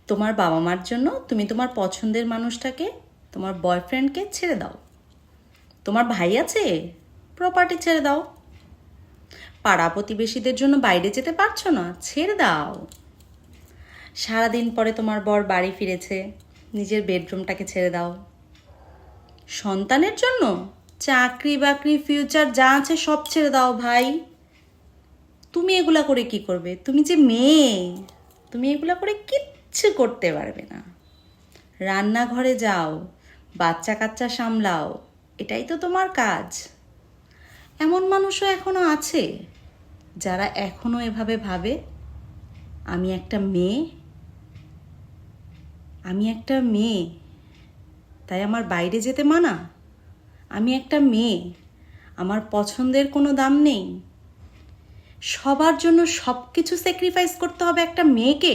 তোমার বাবা মার জন্য তুমি তোমার পছন্দের মানুষটাকে, তোমার বয়ফ্রেন্ডকে ছেড়ে দাও। তোমার ভাই আছে, প্রপার্টি ছেড়ে দাও। পাড়া প্রতিবেশীদের জন্য বাইরে যেতে পারছো না, ছেড়ে দাও। সারাদিন পরে তোমার বর বাড়ি ফিরেছে, নিজের বেডরুমটাকে ছেড়ে দাও। সন্তানের জন্য চাকরি বাকরি ফিউচার যা আছে সব ছেড়ে দাও ভাই। তুমি এগুলা করে কি করবে? তুমি যে মেয়ে, তুমি এগুলা করে কিচ্ছু করতে পারবে না। রান্নাঘরে যাও, বাচ্চা কাচ্চা সামলাও, এটাই তো তোমার কাজ। এমন মানুষও এখনো আছে যারা এখনো এভাবে ভাবে, আমি একটা মেয়ে, তাই আমার বাইরে যেতে মানা। আমি একটা মেয়ে, আমার পছন্দের কোনো দাম নেই। সবার জন্য সব কিছু স্যাক্রিফাইস করতে হবে একটা মেয়েকে।